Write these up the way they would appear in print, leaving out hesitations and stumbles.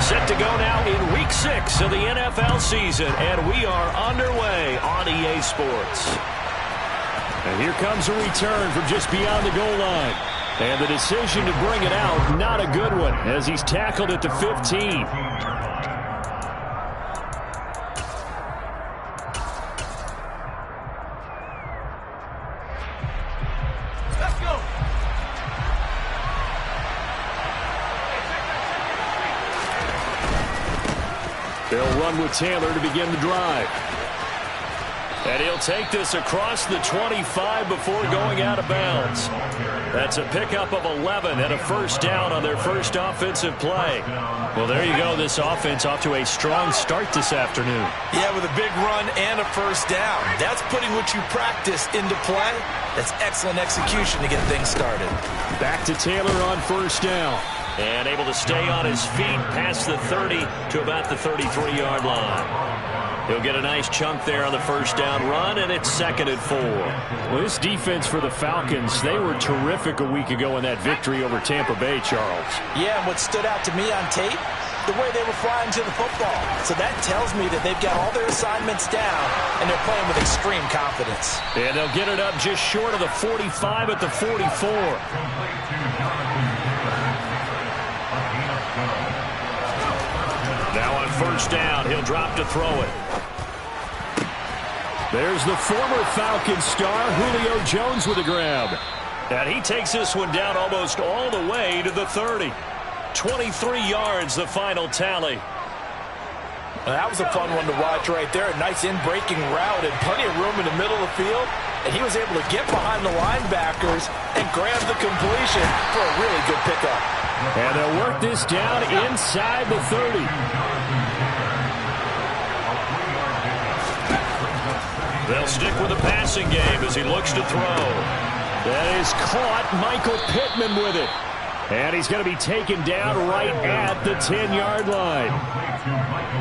Set to go now in Week 6 of the NFL season, and we are underway on EA Sports. And here comes a return from just beyond the goal line. And the decision to bring it out, not a good one, as he's tackled at the 15. They'll run with Taylor to begin the drive. And he'll take this across the 25 before going out of bounds. That's a pickup of 11 and a first down on their first offensive play. Well, there you go. This offense off to a strong start this afternoon. Yeah, with a big run and a first down. That's putting what you practice into play. That's excellent execution to get things started. Back to Taylor on first down. And able to stay on his feet past the 30 to about the 33-yard line. He'll get a nice chunk there on the first down run, and it's 2nd and 4. Well, this defense for the Falcons, they were terrific a week ago in that victory over Tampa Bay, Charles. Yeah, and what stood out to me on tape, the way they were flying to the football. So that tells me that they've got all their assignments down, and they're playing with extreme confidence. And they'll get it up just short of the 45 at the 44. Now on first down, he'll drop to throw it. There's the former Falcons star, Julio Jones, with a grab. And he takes this one down almost all the way to the 30. 23 yards, the final tally. Well, that was a fun one to watch right there. A nice in-breaking route and plenty of room in the middle of the field. And he was able to get behind the linebackers and grab the completion for a really good pickup. And they'll work this down inside the 30. They'll stick with the passing game as he looks to throw. That is caught. Michael Pittman with it. And he's going to be taken down right at the 10-yard line.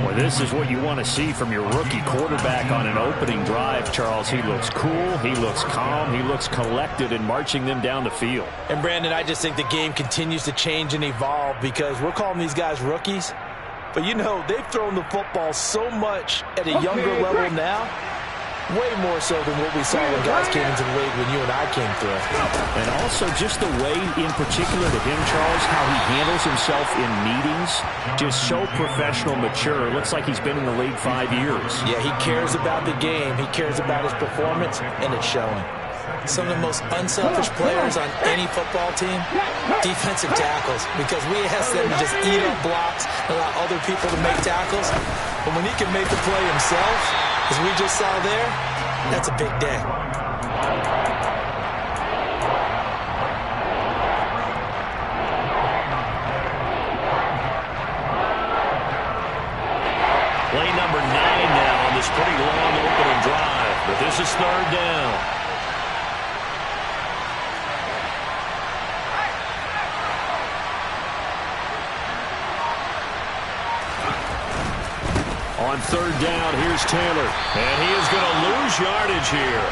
Well, this is what you want to see from your rookie quarterback on an opening drive, Charles. He looks cool, he looks calm, he looks collected in marching them down the field. And, Brandon, I just think the game continues to change and evolve because we're calling these guys rookies. But, you know, they've thrown the football so much at a younger level now. Way more so than what we saw when guys came into the league when you and I came through. And also just the way, in particular to him, Charles, how he handles himself in meetings. Just so professional, mature. Looks like he's been in the league 5 years. Yeah, he cares about the game. He cares about his performance, and it's showing. Some of the most unselfish players on any football team, defensive tackles, because we ask them to just eat up blocks and allow other people to make tackles. But when he can make the play himself, as we just saw there, that's a big day. Play number 9 now on this pretty long opening drive, but this is 3rd down. On 3rd down, here's Taylor. And he is going to lose yardage here.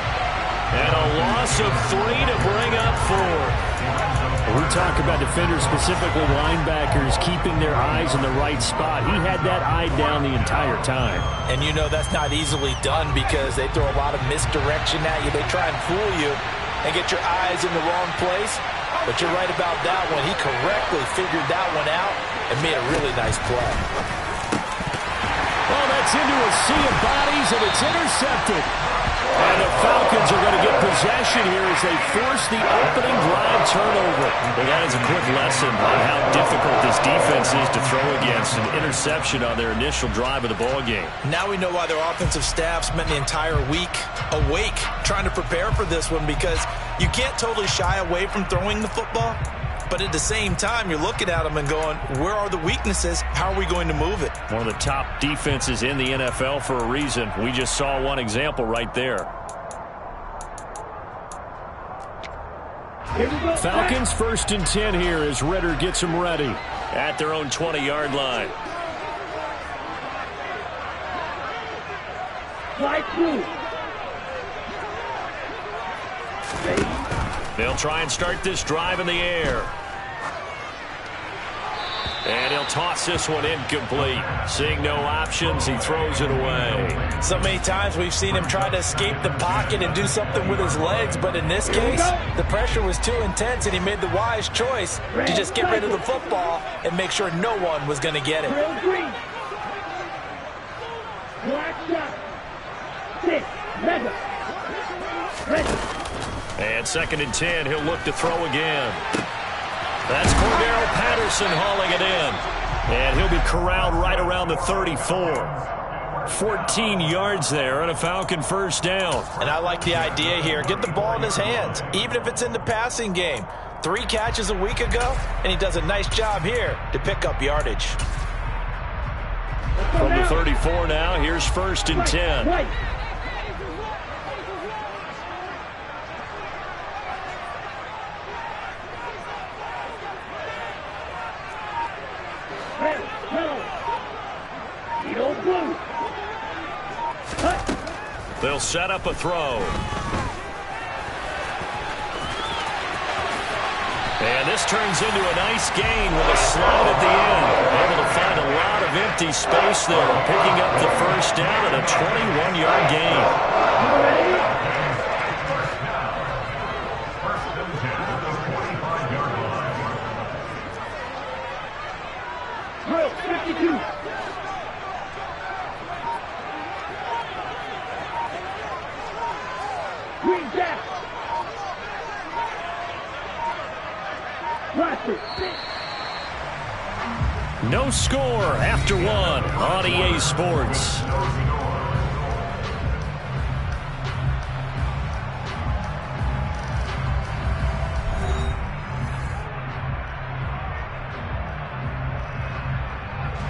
And a loss of 3 to bring up 4. We talk about defenders, specifically linebackers, keeping their eyes in the right spot. He had that eye down the entire time. And you know that's not easily done because they throw a lot of misdirection at you. They try and fool you and get your eyes in the wrong place. But you're right about that one. He correctly figured that one out and made a really nice play. Well, that's into a sea of bodies, and it's intercepted. And the Falcons are going to get possession here as they force the opening drive turnover. Well, that is a quick lesson on how difficult this defense is to throw against. An interception on their initial drive of the ballgame. Now we know why their offensive staff spent the entire week awake trying to prepare for this one, because you can't totally shy away from throwing the football. But at the same time, you're looking at them and going, where are the weaknesses? How are we going to move it? One of the top defenses in the NFL for a reason. We just saw one example right there. Falcons 1st and 10 here as Ritter gets them ready at their own 20-yard line. They'll try and start this drive in the air. And he'll toss this one incomplete. Seeing no options, he throws it away. So many times we've seen him try to escape the pocket and do something with his legs, but in this case, the pressure was too intense and he made the wise choice to just get rid of the football and make sure no one was going to get it. And 2nd and 10, he'll look to throw again. That's Cordero Patterson hauling it in. And he'll be corralled right around the 34. 14 yards there and a Falcon first down. And I like the idea here. Get the ball in his hands, even if it's in the passing game. 3 catches a week ago, and he does a nice job here to pick up yardage. From the 34 now, here's 1st and 10. They'll set up a throw. And this turns into a nice gain with a slide at the end. Able to find a lot of empty space there, picking up the first down and a 21-yard gain. No score after 1 on EA Sports.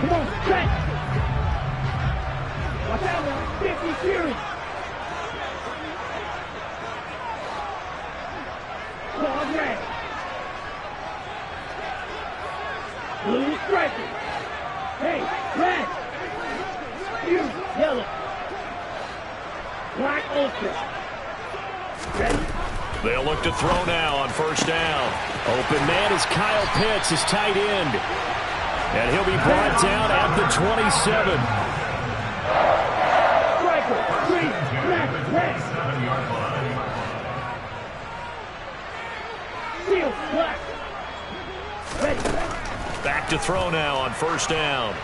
Come on, stretch. Watch out now, 50 series. Claw red. Blue striker. Hey, red. You, yellow. Black ultra. Ready? They'll look to throw now on first down. Open man is Kyle Pitts, his tight end. And he'll be brought down at the 27. Striker, green, black, red. Seal, black. Ready. Back to throw now on first down.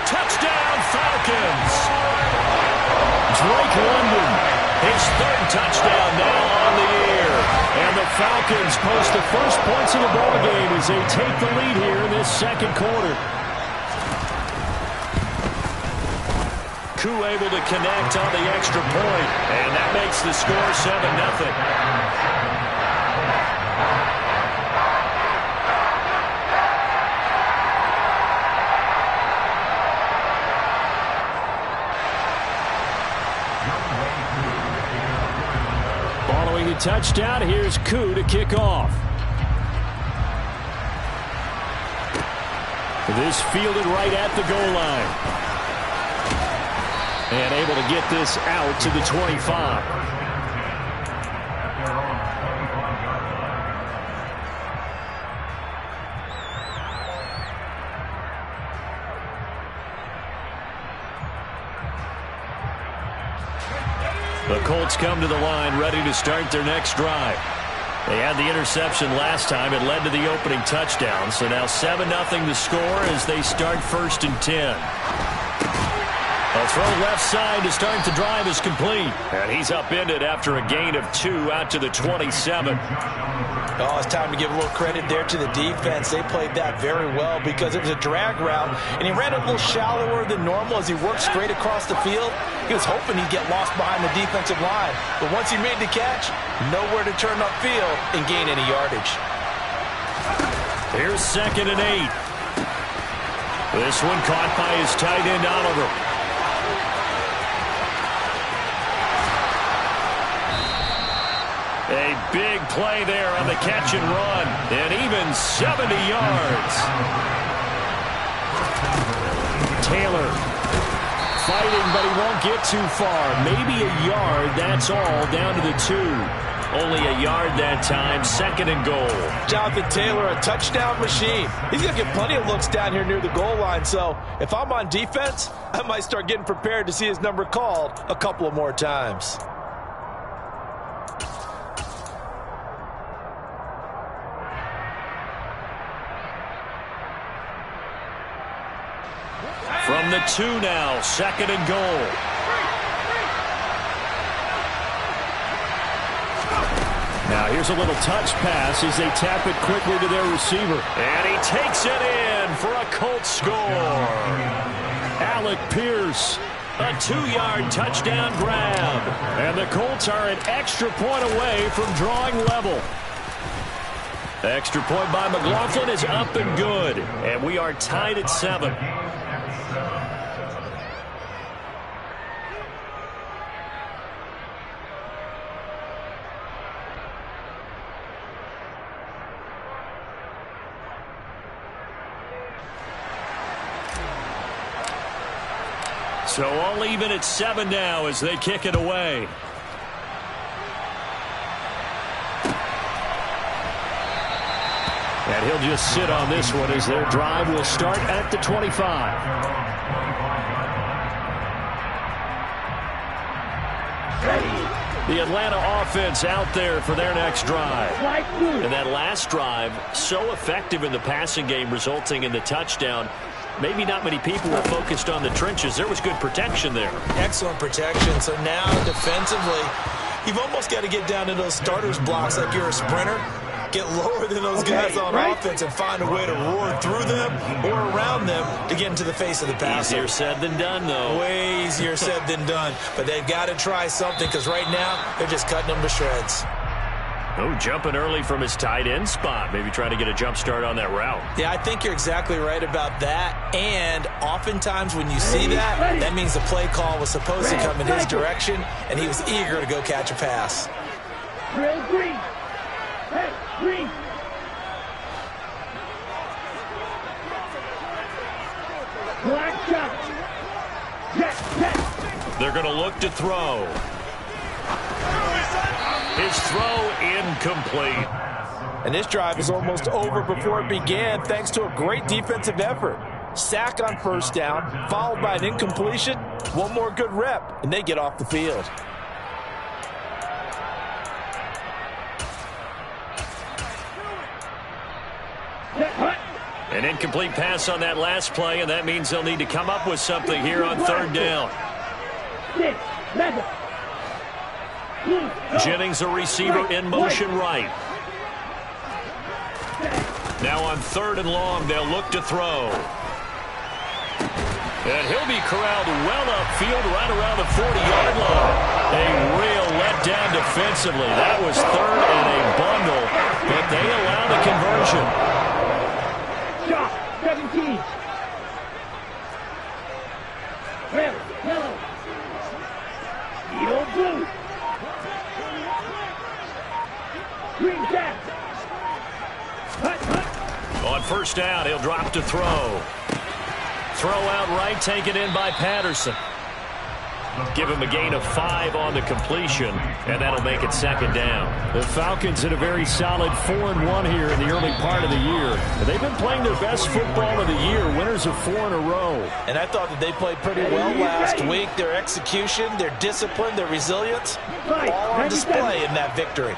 Touchdown, Falcons! Drake London, his 3rd touchdown now on the year. And the Falcons post the first points of the ball game as they take the lead here in this 2nd quarter. Koo able to connect on the extra point, and that makes the score 7-0. Following the touchdown, here's Koo to kick off. This fielded right at the goal line. And able to get this out to the 25. The Colts come to the line ready to start their next drive. They had the interception last time. It led to the opening touchdown. So now 7-0 the score as they start 1st and 10. A throw left side to start the drive is complete. And he's upended after a gain of 2 out to the 27. Oh, it's time to give a little credit there to the defense. They played that very well because it was a drag route, and he ran a little shallower than normal as he worked straight across the field. He was hoping he'd get lost behind the defensive line, but once he made the catch, nowhere to turn upfield and gain any yardage. Here's 2nd and 8. This one caught by his tight end, Oliver. A big play there on the catch and run, and even 70 yards. Taylor fighting, but he won't get too far. Maybe a yard, that's all, down to the 2. Only a yard that time, 2nd and goal. Jonathan Taylor, a touchdown machine. He's going to get plenty of looks down here near the goal line, so if I'm on defense, I might start getting prepared to see his number called a couple of more times. From the 2 now, 2nd and goal. Now here's a little touch pass as they tap it quickly to their receiver. And he takes it in for a Colts score. Alec Pierce, a 2-yard touchdown grab. And the Colts are an extra point away from drawing level. Extra point by McLaughlin is up and good. And we are tied at 7. So all even at 7 now as they kick it away. And he'll just sit on this one as their drive will start at the 25. The Atlanta offense out there for their next drive. And that last drive, so effective in the passing game, resulting in the touchdown. Maybe not many people were focused on the trenches. There was good protection there. Excellent protection. So now defensively, you've almost got to get down to those starters blocks like you're a sprinter. Get lower than those guys on offense and find a way to roar through them or around them to get into the face of the passer. Easier said than done, though. Way easier said than done. But they've got to try something because right now they're just cutting them to shreds. Oh, jumping early from his tight end spot. Maybe trying to get a jump start on that route. Yeah, I think you're exactly right about that. And oftentimes when you see that, that means the play call was supposed to come in his direction, and he was eager to go catch a pass. Green. Hey, green. Black shot. Jet. They're going to look to throw. His throw incomplete. And this drive is almost over before it began thanks to a great defensive effort. Sack on 1st down, followed by an incompletion. One more good rep, and they get off the field. An incomplete pass on that last play, and that means they'll need to come up with something here on 3rd down. Jennings, a receiver in motion right. Now on 3rd and long, they'll look to throw. And he'll be corralled well upfield right around the 40-yard line. A real letdown defensively. That was 3rd and a bundle, but they allow the conversion. Shot, 17. Red, yellow. Yellow, blue. Green, jack. On 1st down, he'll drop to throw. Throw out right, taken in by Patterson. Give him a gain of 5 on the completion, and that'll make it 2nd down. The Falcons had a very solid 4-1 here in the early part of the year. They've been playing their best football of the year, winners of 4 in a row. And I thought that they played pretty well last week. Their execution, their discipline, their resilience, all on display in that victory.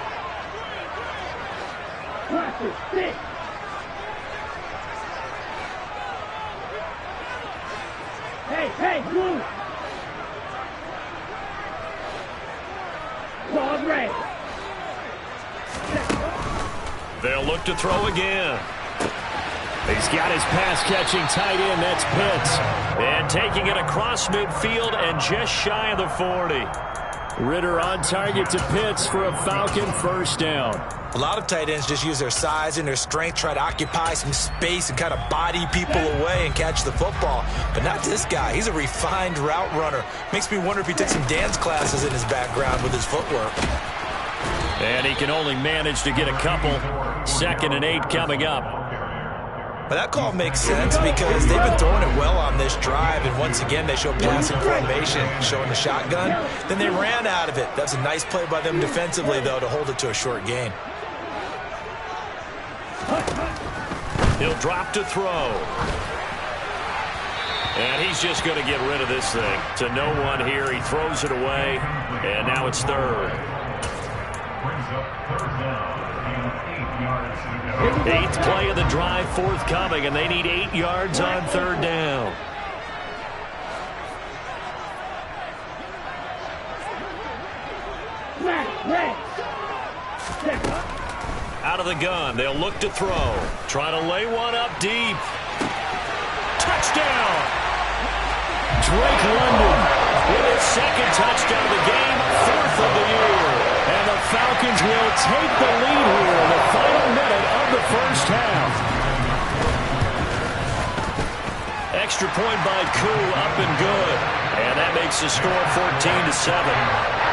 Hey, blue. Ball red. They'll look to throw again. He's got his pass-catching tight end. That's Pitts. And taking it across midfield and just shy of the 40. Ritter on target to Pitts for a Falcon 1st down. A lot of tight ends just use their size and their strength, try to occupy some space and kind of body people away and catch the football. But not this guy. He's a refined route runner. Makes me wonder if he took some dance classes in his background with his footwork. And he can only manage to get a couple. 2nd and 8 coming up. But that call makes sense because they've been throwing it well on this drive, and once again they show passing formation, showing the shotgun. Then they ran out of it. That's a nice play by them defensively, though, to hold it to a short gain. He'll drop to throw. And he's just going to get rid of this thing. To no one here. He throws it away, and now it's third. Eighth play of the drive forthcoming, and they need 8 yards on third down. Out of the gun, they'll look to throw. Trying to lay one up deep. Touchdown! Drake London with his second touchdown of the game, 4th of the year. And the Falcons will take the lead here in the final minute of the first half. Extra point by Koo, up and good. And that makes the score 14-7.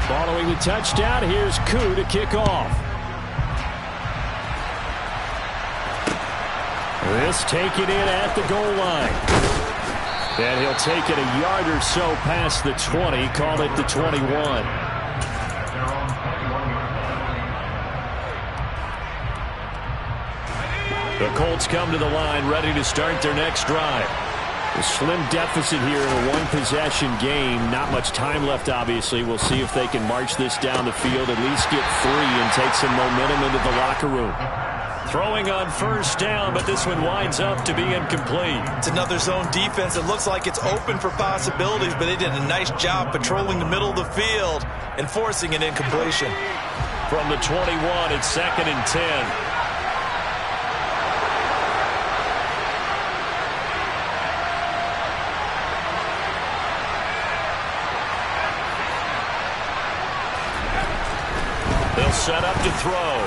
Following the touchdown, here's Koo to kick off. This taken in at the goal line. And he'll take it a yard or so past the 20, call it the 21. The Colts come to the line, ready to start their next drive. A slim deficit here in a one-possession game. Not much time left, obviously. We'll see if they can march this down the field, at least get 3 and take some momentum into the locker room. Throwing on first down, but this one winds up to be incomplete. It's another zone defense. It looks like it's open for possibilities, but they did a nice job patrolling the middle of the field and forcing an incompletion. From the 21, it's 2nd and 10. Set up to throw.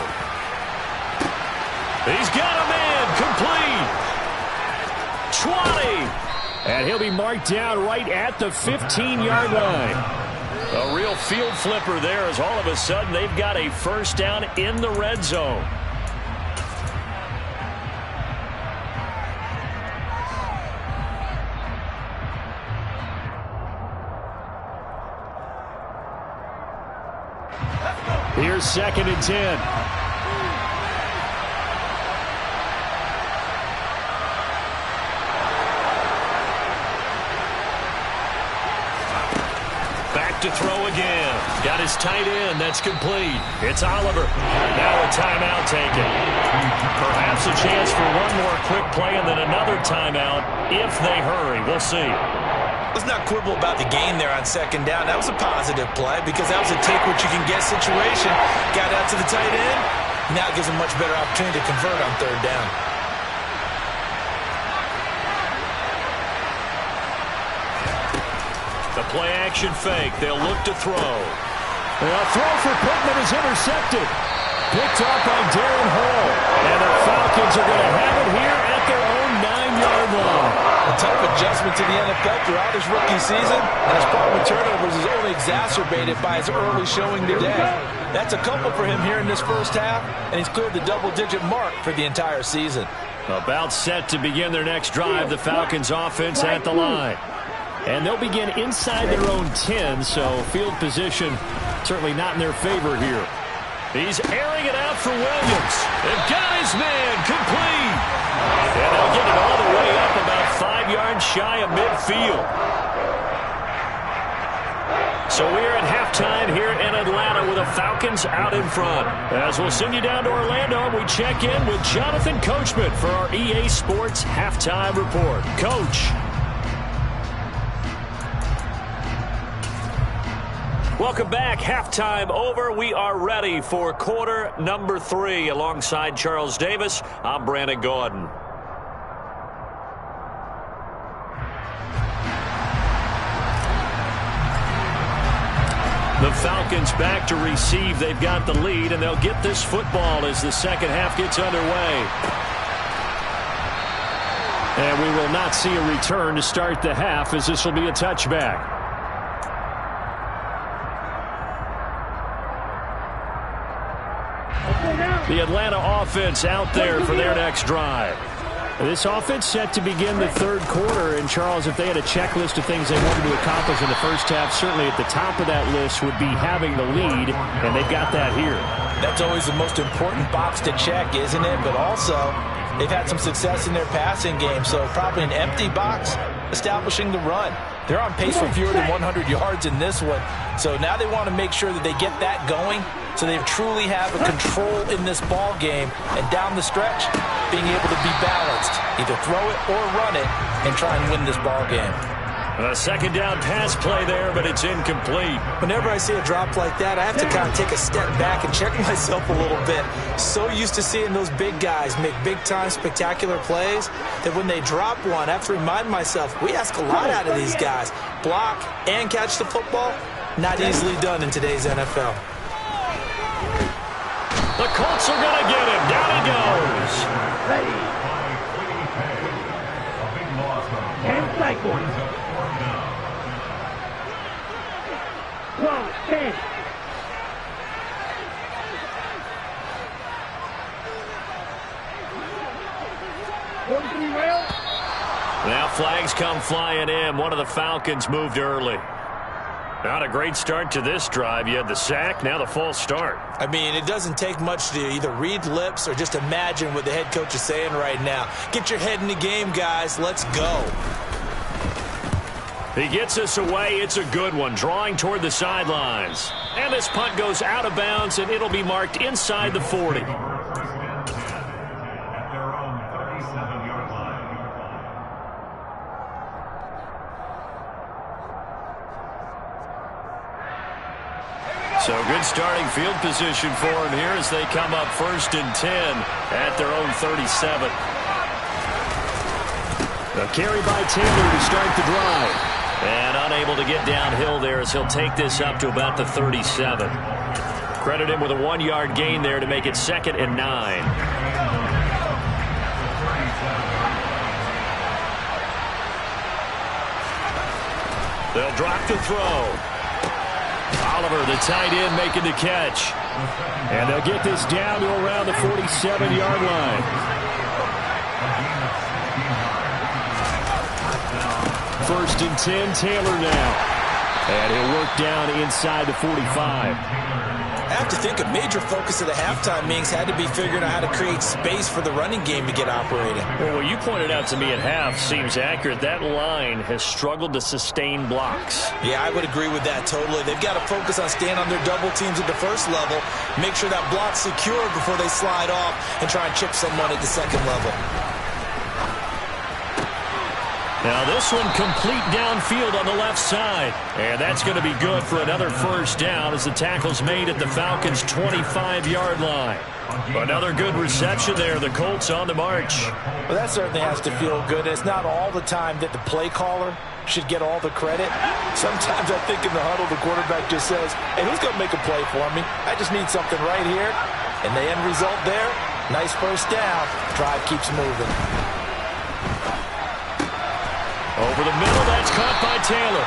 He's got a man complete. 20. And he'll be marked down right at the 15-yard line. A real field flipper there as all of a sudden they've got a first down in the red zone. Here's 2nd and 10. Back to throw again. Got his tight end. That's complete. It's Oliver. Now a timeout taken. Perhaps a chance for one more quick play and then another timeout if they hurry. We'll see. Let's not quibble about the gain there on 2nd down. That was a positive play because that was a take-what-you-can-get situation. Got out to the tight end. Now it gives them much better opportunity to convert on 3rd down. The play-action fake. They'll look to throw. A throw for Pittman is intercepted. Picked off by Darren Hall. And the Falcons are going to have it here at their own 9-yard line. A tough adjustment to the NFL throughout his rookie season, and his problem with turnovers is only exacerbated by his early showing today. That's a couple for him here in this first half, and he's cleared the double-digit mark for the entire season. About set to begin their next drive, the Falcons offense at the line. And they'll begin inside their own 10, so field position certainly not in their favor here. He's airing it out for Williams. They've got his man complete. And they'll get it all the way up about 5 yards shy of midfield. So we're at halftime here in Atlanta with the Falcons out in front. As we'll send you down to Orlando, we check in with Jonathan Coachman for our EA Sports Halftime Report. Coach. Welcome back. Halftime over. We are ready for quarter number 3. Alongside Charles Davis, I'm Brandon Gordon. The Falcons back to receive. They've got the lead, and they'll get this football as the second half gets underway. And we will not see a return to start the half, as this will be a touchback. The Atlanta offense out there for their next drive. This offense set to begin the third quarter. And, Charles, if they had a checklist of things they wanted to accomplish in the first half, certainly at the top of that list would be having the lead, and they've got that here. That's always the most important box to check, isn't it? But also, they've had some success in their passing game, so probably an empty box establishing the run. They're on pace for fewer than 100 yards in this one, so now they want to make sure that they get that going so they truly have a control in this ball game, and down the stretch, being able to be balanced, either throw it or run it, and try and win this ball game. A second down pass play there, but it's incomplete. Whenever I see a drop like that, I have to kind of take a step back and check myself a little bit. So used to seeing those big guys make big-time spectacular plays that when they drop one, I have to remind myself, we ask a lot out of these guys. Block and catch the football, not easily done in today's NFL. The Colts are going to get him. Down he goes. Ready. And cycle. 10. Now flags come flying in. One of the Falcons moved early. Not a great start to this drive. You had the sack, now the false start. I mean, it doesn't take much to either read lips or just imagine what the head coach is saying right now. Get your head in the game, guys. Let's go. He gets us away. It's a good one, drawing toward the sidelines. And this punt goes out of bounds, and it'll be marked inside the 40. So good starting field position for him here as they come up 1st and 10 at their own 37. A carry by Taylor to start the drive. And unable to get downhill there as he'll take this up to about the 37. Credit him with a 1-yard gain there to make it 2nd and 9. They'll drop the throw. Oliver, the tight end, making the catch. And they'll get this down to around the 47-yard line. 1st and 10, Taylor now. And he'll work down inside the 45. I have to think a major focus of the halftime meetings had to be figuring out how to create space for the running game to get operating. Well, what you pointed out to me at half seems accurate. That line has struggled to sustain blocks. Yeah, I would agree with that totally. They've got to focus on staying on their double teams at the first level, make sure that block's secured before they slide off and try and chip someone at the second level. Now this one complete downfield on the left side. And that's going to be good for another 1st down as the tackle's made at the Falcons' 25-yard line. Another good reception there. The Colts on the march. Well, that certainly has to feel good. It's not all the time that the play caller should get all the credit. Sometimes I think in the huddle the quarterback just says, hey, who's going to make a play for me? I just need something right here. And the end result there, nice 1st down. Drive keeps moving. Over the middle, that's caught by Taylor.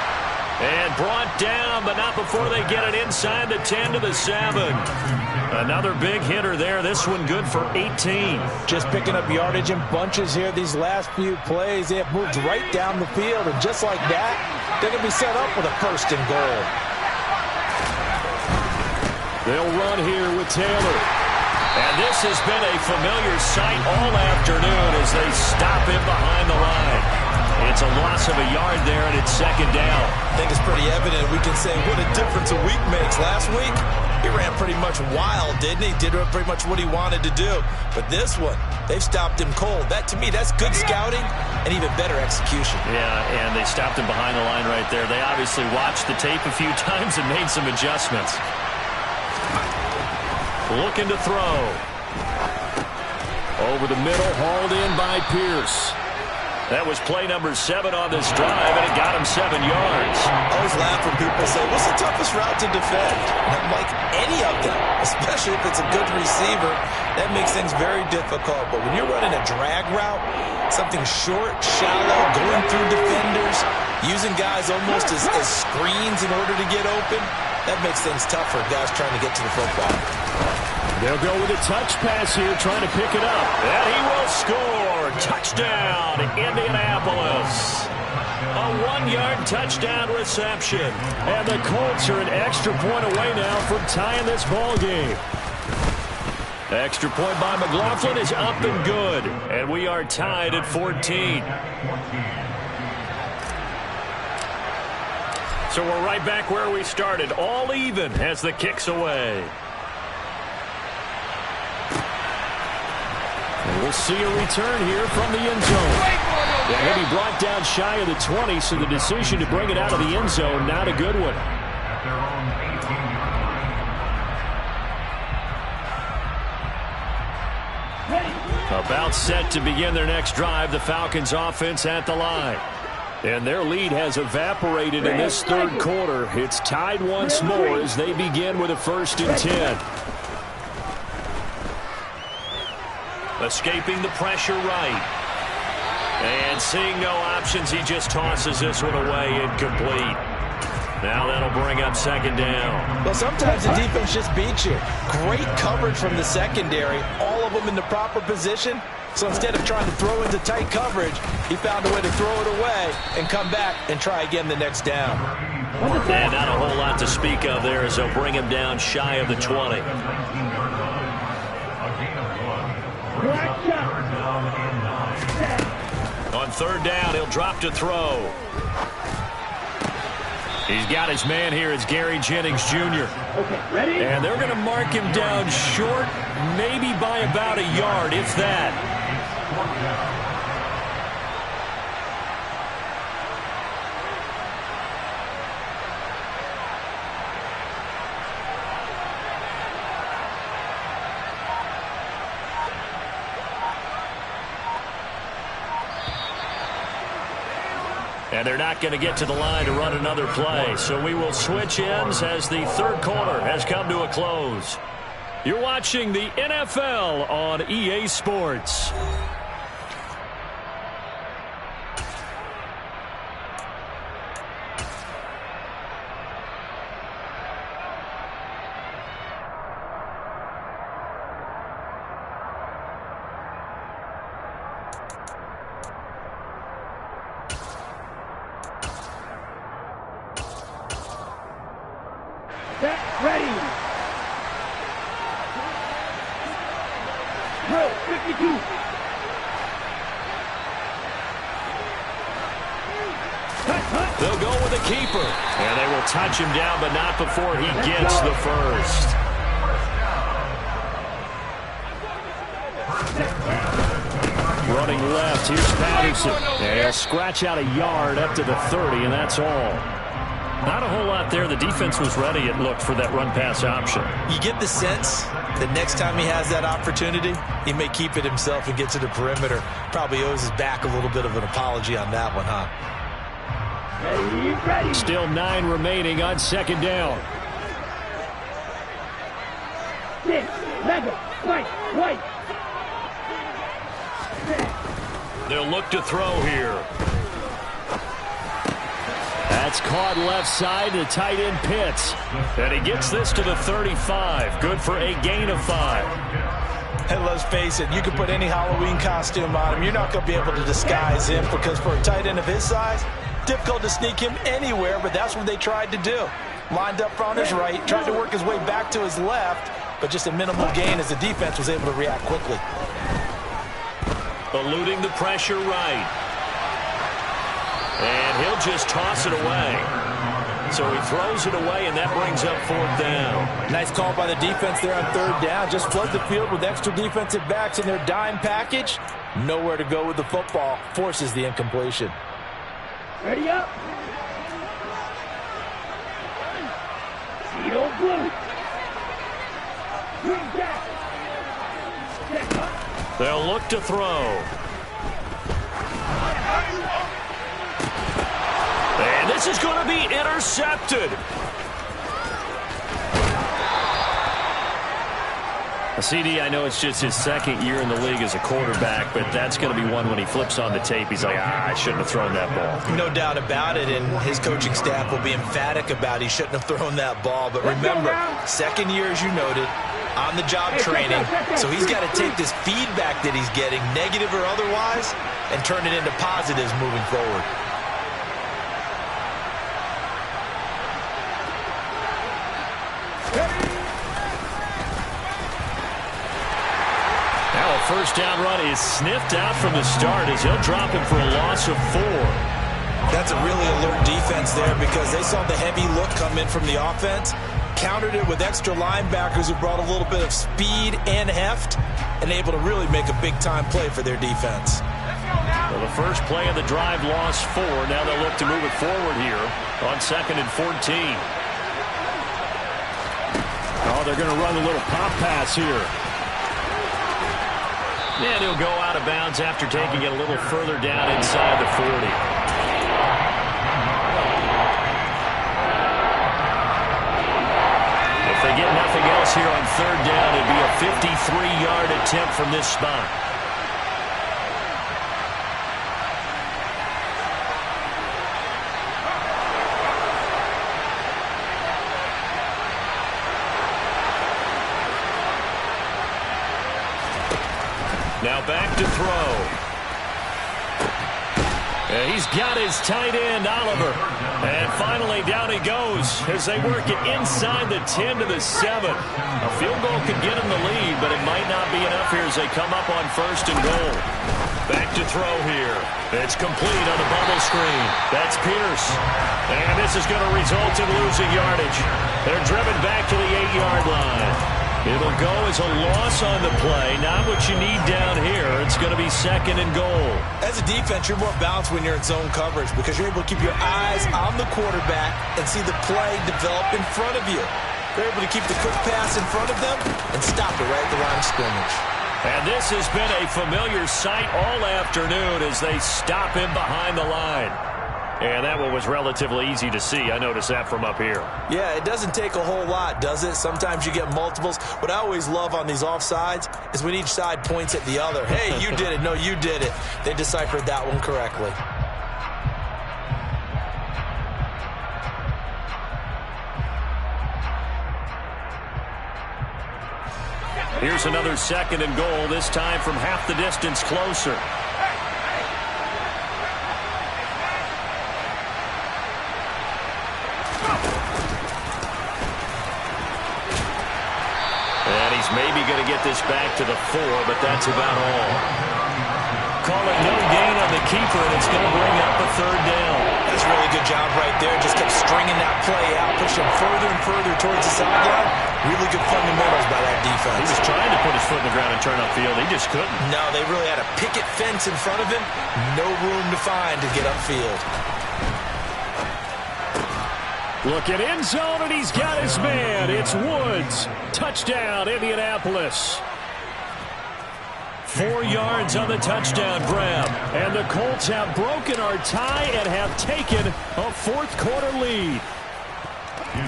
And brought down, but not before they get it inside the 10 to the 7. Another big hitter there. This one good for 18. Just picking up yardage in bunches here these last few plays. They have moved right down the field, and just like that, they're going to be set up with a 1st and goal. They'll run here with Taylor. And this has been a familiar sight all afternoon as they stop him behind the line. It's a loss of a yard there, and it's 2nd down. I think it's pretty evident. We can say what a difference a week makes. Last week, he ran pretty much wild, didn't he? Did pretty much what he wanted to do. But this one, they've stopped him cold. That, to me, that's good scouting and even better execution. Yeah, and they stopped him behind the line right there. They obviously watched the tape a few times and made some adjustments. Looking to throw. Over the middle, hauled in by Pierce. That was play number 7 on this drive, and it got him 7 yards. I always laugh when people say, what's the toughest route to defend? And I'm like, any of them, especially if it's a good receiver. That makes things very difficult. But when you're running a drag route, something short, shallow, going through defenders, using guys almost as screens in order to get open, that makes things tough for guys trying to get to the football. They'll go with a touch pass here, trying to pick it up. And he will score. Touchdown, Indianapolis. A 1-yard touchdown reception. And the Colts are an extra point away now from tying this ball game. Extra point by McLaughlin is up and good. And we are tied at 14. So we're right back where we started. All even as the kick's away. And we'll see a return here from the end zone. And he'll be brought down shy of the 20, so the decision to bring it out of the end zone, not a good one. About set to begin their next drive, the Falcons offense at the line. And their lead has evaporated in this third quarter. It's tied once more as they begin with a 1st and 10. Escaping the pressure right. And seeing no options, he just tosses this one away, incomplete. Now that'll bring up 2nd down. Well, sometimes the defense just beats you. Great coverage from the secondary, all of them in the proper position. So instead of trying to throw into tight coverage, he found a way to throw it away and come back and try again the next down. And not a whole lot to speak of there as they'll bring him down shy of the 20. On 3rd down, he'll drop to throw. He's got his man here. It's Gary Jennings Jr. Okay, ready? And they're going to mark him down short, maybe by about a yard, if that. And they're not going to get to the line to run another play. So we will switch ends as the third quarter has come to a close. You're watching the NFL on EA Sports. Ready. Drill 52. They'll go with a keeper. And they will touch him down, but not before he gets the first. Running left, here's Patterson. And he'll scratch out a yard up to the 30, and that's all. Not a whole lot there. The defense was ready, it looked, for that run-pass option. You get the sense that next time he has that opportunity, he may keep it himself and get to the perimeter. Probably owes his back a little bit of an apology on that one, huh? Ready. Still 9 remaining on 2nd down. Six, mega, white. They'll look to throw here. That's caught left side to tight end Pitts. And he gets this to the 35. Good for a gain of 5. And let's face it, you can put any Halloween costume on him. You're not going to be able to disguise him because for a tight end of his size, difficult to sneak him anywhere, but that's what they tried to do. Lined up on his right, tried to work his way back to his left, but just a minimal gain as the defense was able to react quickly. Eluding the pressure right. And he'll just toss it away. So he throws it away, and that brings up 4th down. Nice call by the defense there on 3rd down. Just flood the field with extra defensive backs in their dime package. Nowhere to go with the football. Forces the incompletion. Ready up. Seal blue. Green jack. They'll look to throw. And this is going to be intercepted. CD, I know it's just his second year in the league as a quarterback, but that's going to be one when he flips on the tape, he's like, I shouldn't have thrown that ball. No doubt about it, and his coaching staff will be emphatic about he shouldn't have thrown that ball. But remember, second year, as you noted, on-the-job training, so he's got to take this feedback that he's getting, negative or otherwise, and turn it into positives moving forward. First down run is sniffed out from the start as he'll drop him for a loss of 4. That's a really alert defense there because they saw the heavy look come in from the offense, countered it with extra linebackers who brought a little bit of speed and heft, and able to really make a big-time play for their defense. Well, the first play of the drive lost 4. Now they'll look to move it forward here on 2nd and 14. Oh, they're going to run a little pop pass here. And he'll go out of bounds after taking it a little further down inside the 40. If they get nothing else here on 3rd down, it'd be a 53-yard attempt from this spot. Now back to throw. And he's got his tight end, Oliver. And finally down he goes as they work it inside the 10 to the 7. A field goal could get him the lead, but it might not be enough here as they come up on 1st and goal. Back to throw here. It's complete on the bubble screen. That's Pierce. And this is going to result in losing yardage. They're driven back to the 8-yard line. It'll go as a loss on the play. Not what you need down here. It's going to be 2nd and goal. As a defense, you're more balanced when you're in zone coverage because you're able to keep your eyes on the quarterback and see the play develop in front of you. They're able to keep the quick pass in front of them and stop it right at the line of scrimmage. And this has been a familiar sight all afternoon as they stop him behind the line. And that one was relatively easy to see. I noticed that from up here. Yeah, it doesn't take a whole lot, does it? Sometimes you get multiples. What I always love on these offsides is when each side points at the other. Hey, you did it. No, you did it. They deciphered that one correctly. Here's another 2nd and goal, this time from half the distance closer. Maybe going to get this back to the 4, but that's about all. Call it no gain on the keeper, and it's going to bring up the 3rd down. That's a really good job right there. Just kept stringing that play out, pushing further and further towards the sideline. Really good fundamentals by that defense. He was trying to put his foot in the ground and turn upfield. He just couldn't. No, they really had a picket fence in front of him. No room to find to get upfield. Looking end zone, and he's got his man. It's Woods. Touchdown, Indianapolis. 4 yards on the touchdown grab. And the Colts have broken our tie and have taken a 4th quarter lead.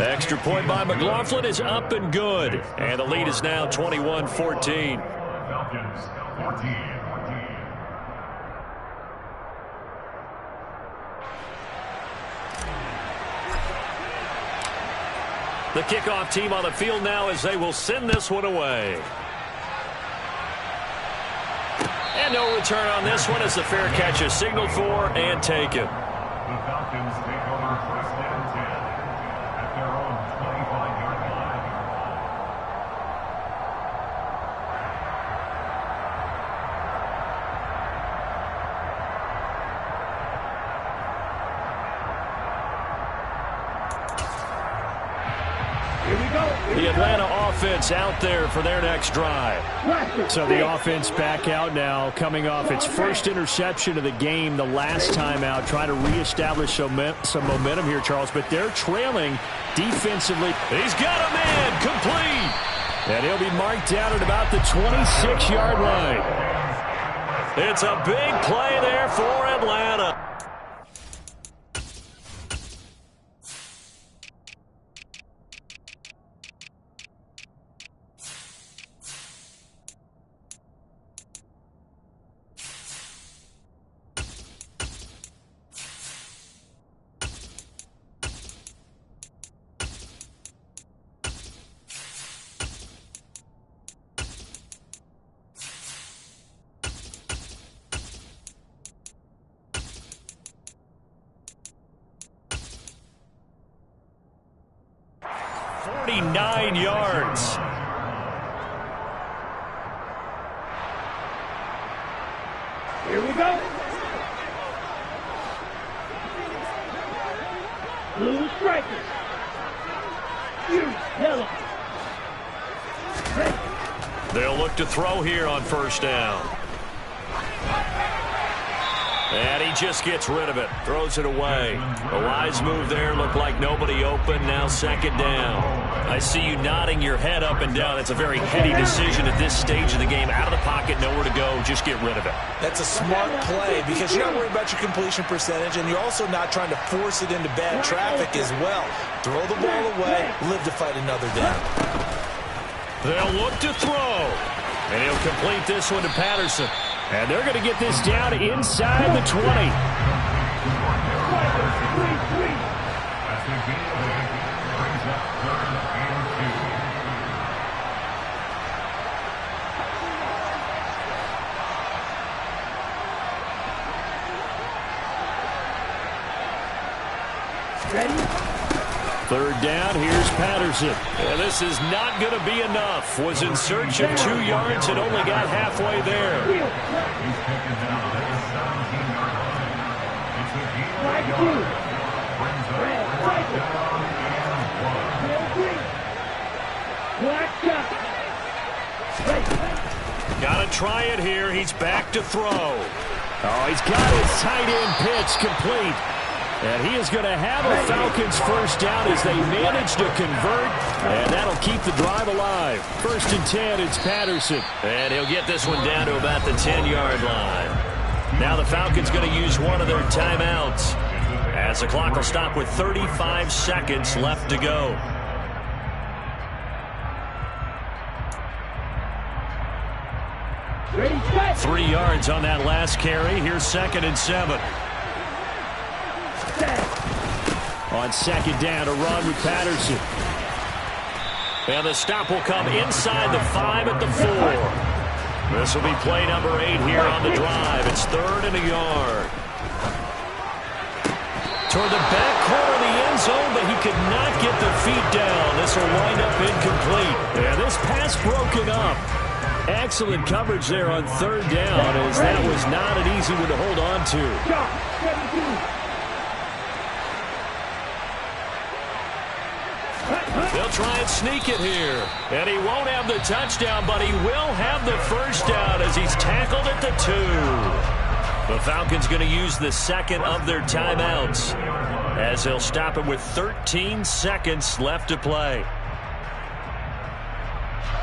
Extra point by McLaughlin is up and good. And the lead is now 21-14. The kickoff team on the field now as they will send this one away. And no return on this one as the fair catch is signaled for and taken. The Falcons take over 1st and 10 at their own 25-yard line. The Atlanta offense out there for their next drive. So the offense back out now, coming off its first interception of the game the last time out, trying to reestablish some momentum here, Charles, but they're trailing defensively. He's got a man complete, and he'll be marked down at about the 26-yard line. It's a big play there for Atlanta. 49 yards. Here we go. Blue strikers. Yellow. Red. They'll look to throw here on first down. And he just gets rid of it. Throws it away. A wise move there. Looked like nobody open. Now second down. I see you nodding your head up and down. It's a very heady decision at this stage of the game. Out of the pocket, nowhere to go. Just get rid of it. That's a smart play because you're not worried about your completion percentage, and you're also not trying to force it into bad traffic as well. Throw the ball away. Live to fight another down. They'll look to throw. And he'll complete this one to Patterson. And they're going to get this down inside the 20. As the game brings up 3rd and 2. Ready? Third down, here's Patterson. And this is not going to be enough. Was in search of 2 yards and only got halfway there. He's taken down at the 17-yard line. It's a gain of 1 yard. Brings up 4th down and 1. Got to try it here. He's back to throw. Oh, he's got his tight end pitch complete. And he is going to have a Falcons first down as they manage to convert. And that'll keep the drive alive. 1st and 10, it's Patterson. And he'll get this one down to about the 10-yard line. Now the Falcons going to use one of their timeouts, as the clock will stop with 35 seconds left to go. Ready, set. 3 yards on that last carry. Here's 2nd and 7. On second down, a run with Patterson. And the stop will come inside the 5 at the 4. This will be play number 8 here on the drive. It's 3rd and a yard. Toward the back corner of the end zone, but he could not get the feet down. This will wind up incomplete. And this pass broken up. Excellent coverage there on 3rd down, as that was not an easy one to hold on to. They'll try and sneak it here. And he won't have the touchdown, but he will have the first down as he's tackled at the 2. The Falcons going to use the 2nd of their timeouts, as they'll stop him with 13 seconds left to play.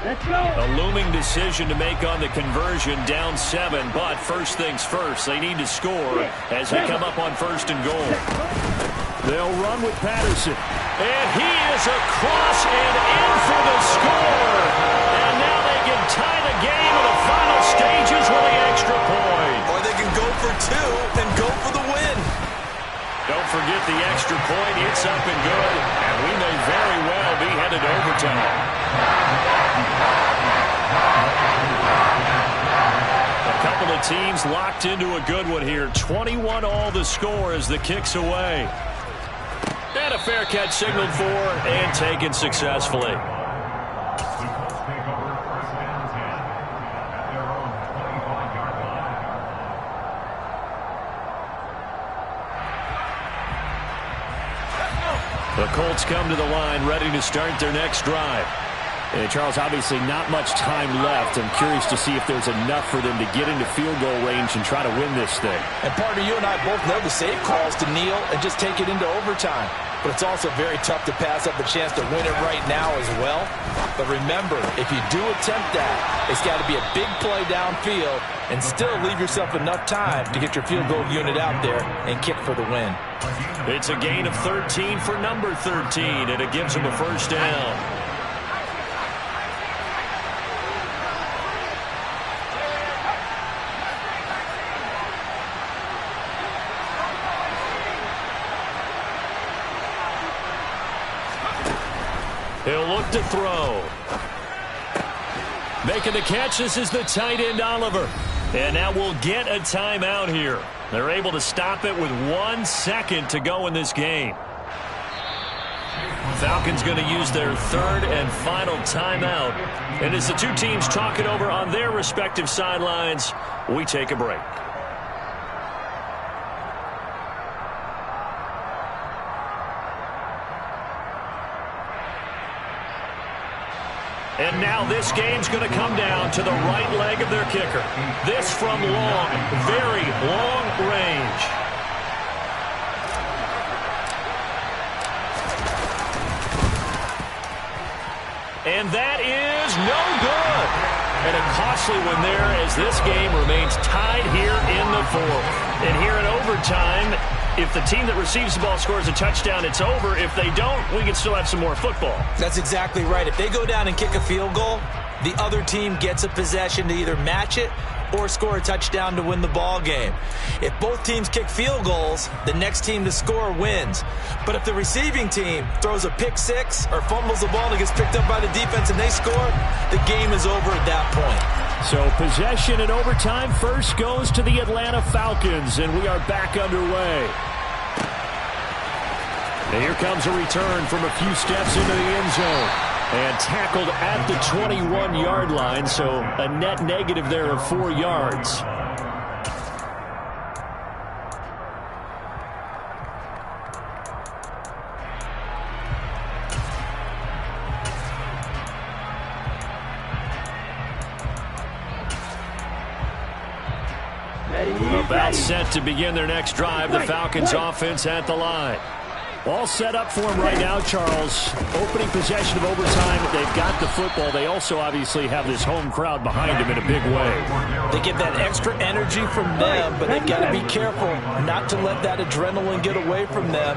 Let's go. A looming decision to make on the conversion, down 7. But first things first, they need to score as they come up on 1st and goal. They'll run with Patterson. And he is across and in for the score. And now they can tie the game in the final stages with the extra point. Or they can go for 2 and go for the win. Don't forget the extra point. It's up and good. And we may very well be headed to overtime. A couple of teams locked into a good one here. 21 all the score as the kick's away. And a fair catch signaled for and taken successfully. The Colts take over 1st and 10 at their own 25-yard line. The Colts come to the line ready to start their next drive. And Charles, obviously not much time left. I'm curious to see if there's enough for them to get into field goal range and try to win this thing. And partner, you and I both know the safe calls to kneel and just take it into overtime. But it's also very tough to pass up a chance to win it right now as well. But remember, if you do attempt that, it's got to be a big play downfield and still leave yourself enough time to get your field goal unit out there and kick for the win. It's a gain of 13 for number 13, and it gives him a first down. He'll look to throw. Making the catch, this is the tight end, Oliver. And now we'll get a timeout here. They're able to stop it with 1 second to go in this game. Falcons going to use their third and final timeout. And as the two teams talk it over on their respective sidelines, we take a break. And now this game's going to come down to the right leg of their kicker. This from long, very long range. And that is no good. And a costly one there as this game remains tied here in the fourth. And here in overtime, if the team that receives the ball scores a touchdown, it's over. If they don't, we can still have some more football. That's exactly right. If they go down and kick a field goal, the other team gets a possession to either match it or score a touchdown to win the ball game. If both teams kick field goals, the next team to score wins. But if the receiving team throws a pick six or fumbles the ball and it gets picked up by the defense and they score, the game is over at that point. So possession in overtime first goes to the Atlanta Falcons, and we are back underway. And here comes a return from a few steps into the end zone. And tackled at the 21-yard line, so a net negative there of 4 yards. About set to begin their next drive, the Falcons offense at the line. All set up for him right now, Charles. Opening possession of overtime. They've got the football. They also obviously have this home crowd behind them in a big way. They get that extra energy from them, but they've got to be careful not to let that adrenaline get away from them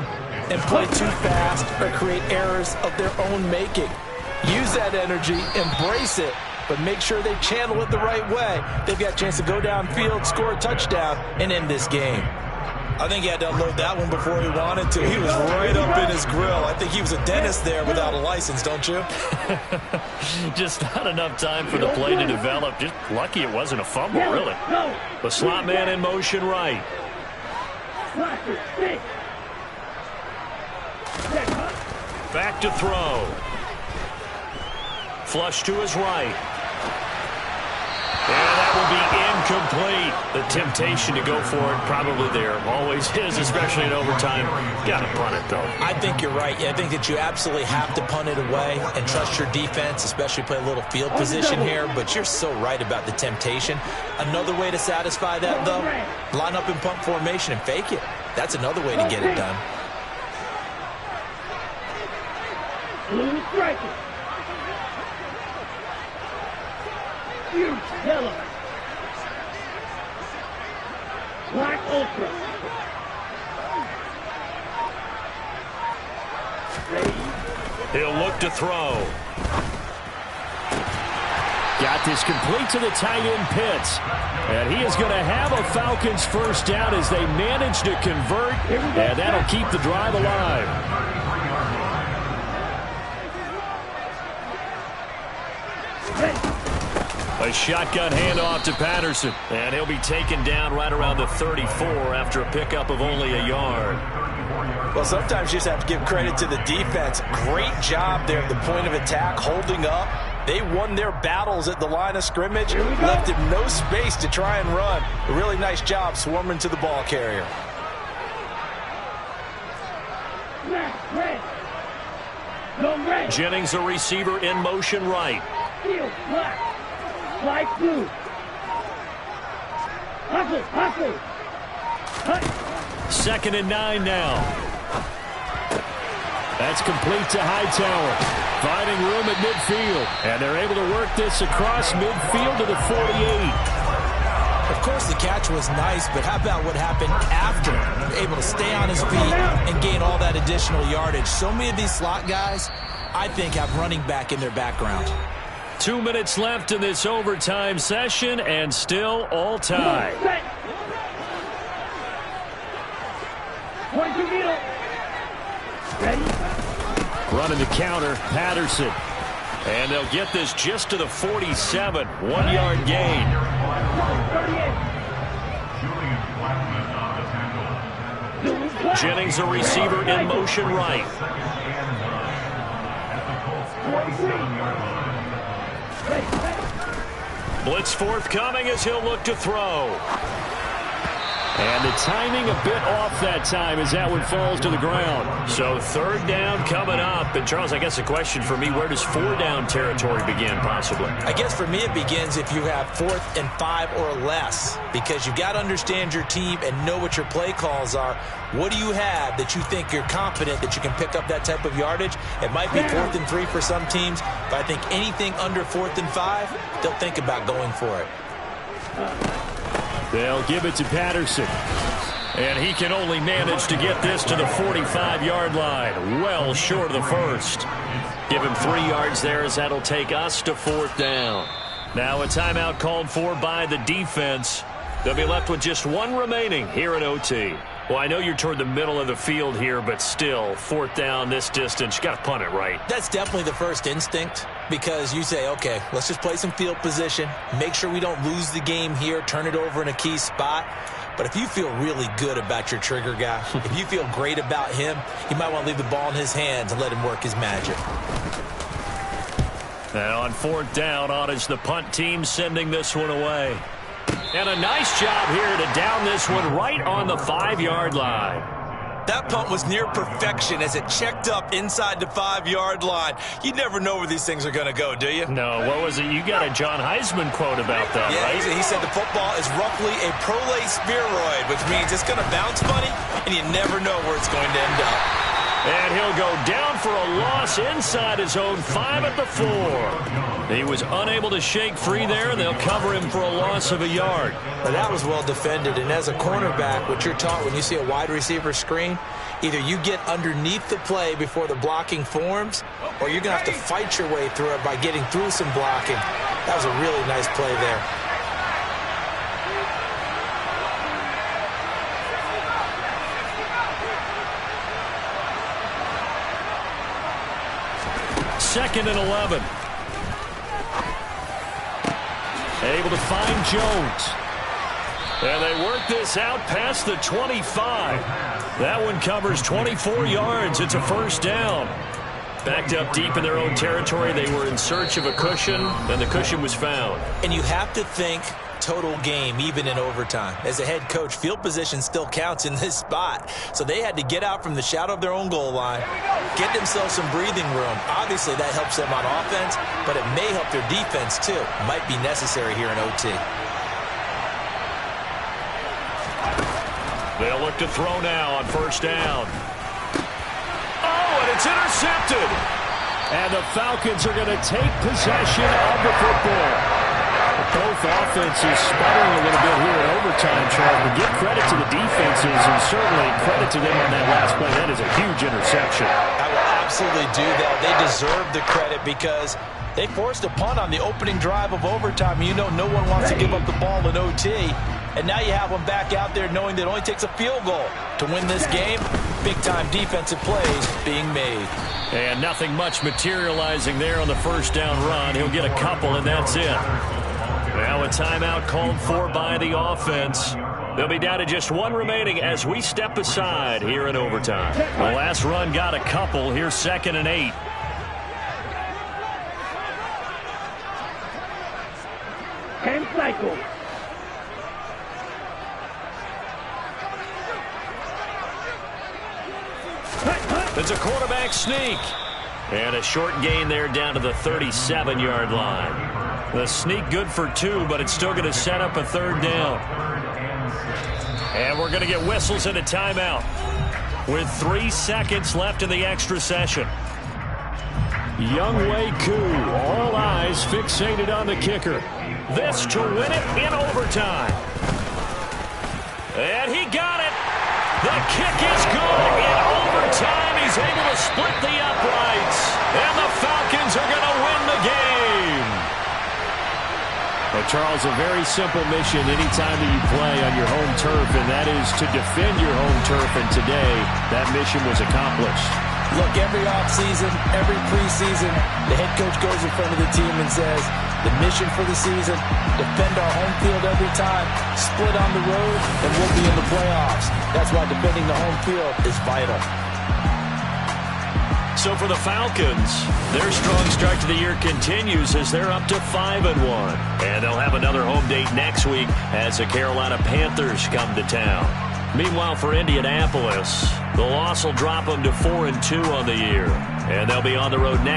and play too fast or create errors of their own making. Use that energy, embrace it, but make sure they channel it the right way. They've got a chance to go downfield, score a touchdown, and end this game. I think he had to unload that one before he wanted to. He was right up in his grill. I think he was a dentist there without a license, don't you? Just not enough time for the play to develop. Just lucky it wasn't a fumble, really. The slot man in motion right. Back to throw. Flush to his right. And that will be incomplete. The temptation to go for it probably there. Always is, especially in overtime. Got to punt it, though. I think you're right. I think that you absolutely have to punt it away and trust your defense, especially play a little field position here. But you're so right about the temptation. Another way to satisfy that, though, line up in punt formation and fake it. That's another way to get it done. Blue striker. Huge yellow. Black ultra. He'll look to throw. Got this complete to the tight end Pitts. And he is going to have a Falcons first down as they manage to convert. And that'll keep the drive alive. A shotgun handoff to Patterson. And he'll be taken down right around the 34 after a pickup of only a yard. Well, sometimes you just have to give credit to the defense. Great job there at the point of attack, holding up. They won their battles at the line of scrimmage, left him no space to try and run. A really nice job swarming to the ball carrier. Jennings, a receiver in motion right. Light blue. Hustle, hustle. Second and 9 now. That's complete to Hightower. Finding room at midfield. And they're able to work this across midfield to the 48. Of course, the catch was nice, but how about what happened after? Able to stay on his feet and gain all that additional yardage. So many of these slot guys, I think, have running back in their background. 2 minutes left in this overtime session, and still all tied. Running the counter, Patterson. And they'll get this just to the 47. 1 yard gain. Jennings, a receiver in motion right. Blitz forthcoming as he'll look to throw. And the timing a bit off that time as that one falls to the ground. So third down coming up. And Charles, I guess the question for me, where does 4-down territory begin possibly? I guess for me it begins if you have 4th and 5 or less, because you've got to understand your team and know what your play calls are. What do you have that you think you're confident that you can pick up that type of yardage? It might be 4th and 3 for some teams, but I think anything under 4th and 5, they'll think about going for it. They'll give it to Patterson. And he can only manage to get this to the 45-yard line. Well short of the first. Give him 3 yards there as that'll take us to 4th down. Now a timeout called for by the defense. They'll be left with just 1 remaining here in OT. Well, I know you're toward the middle of the field here, but still, 4th down this distance, you got to punt it right. That's definitely the first instinct, because you say, okay, let's just play some field position, make sure we don't lose the game here, turn it over in a key spot. But if you feel really good about your trigger guy, if you feel great about him, you might want to leave the ball in his hands and let him work his magic. And on 4th down, on is the punt team sending this one away. And a nice job here to down this one right on the 5-yard line. That punt was near perfection as it checked up inside the 5-yard line. You never know where these things are going to go, do you? No, what was it? You got a John Heisman quote about that, yeah, right? He said the football is roughly a prolate spheroid, which means it's going to bounce funny, and you never know where it's going to end up. And he'll go down for a loss inside his own 5 at the 4. He was unable to shake free there, and they'll cover him for a loss of a yard. But that was well defended, and as a cornerback, what you're taught when you see a wide receiver screen, either you get underneath the play before the blocking forms, or you're going to have to fight your way through it by getting through some blocking. That was a really nice play there. Second and 11. Able to find Jones. And they work this out past the 25. That one covers 24 yards. It's a first down. Backed up deep in their own territory. They were in search of a cushion, and the cushion was found. And you have to think total game, even in overtime. As a head coach, field position still counts in this spot. So they had to get out from the shadow of their own goal line, get themselves some breathing room. Obviously, that helps them on offense, but it may help their defense, too. Might be necessary here in OT. They'll look to throw now on first down. Oh, and it's intercepted. And the Falcons are going to take possession of the football. Both offenses sputtering a little bit here in overtime, Charles, but give credit to the defenses and certainly credit to them on that last play. That is a huge interception. I will absolutely do that. They deserve the credit because they forced a punt on the opening drive of overtime. You know no one wants to give up the ball in OT. And now you have them back out there knowing that it only takes a field goal to win this game. Big-time defensive plays being made. And nothing much materializing there on the first down run. He'll get a couple, and that's it. Now a timeout called for by the offense. They'll be down to just 1 remaining as we step aside here in overtime. The last run got a couple. Here's 2nd and 8. And cycle. It's a quarterback sneak. And a short gain there down to the 37-yard line. The sneak good for 2, but it's still going to set up a 3rd down. And we're going to get whistles and a timeout with 3 seconds left in the extra session. Younghoe Koo, all eyes fixated on the kicker. This to win it in overtime. And he got it. The kick is good. In overtime, he's able to split the uprights. And the Falcons are going to win the game. Well, Charles, a very simple mission anytime that you play on your home turf, and that is to defend your home turf. And today, that mission was accomplished. Look, every offseason, every preseason, the head coach goes in front of the team and says, the mission for the season, defend our home field every time, split on the road, and we'll be in the playoffs. That's why defending the home field is vital. So So for the Falcons, their strong start to the year continues as they're up to 5-1. And they'll have another home date next week as the Carolina Panthers come to town. Meanwhile, for Indianapolis, the loss will drop them to 4-2 on the year. And they'll be on the road next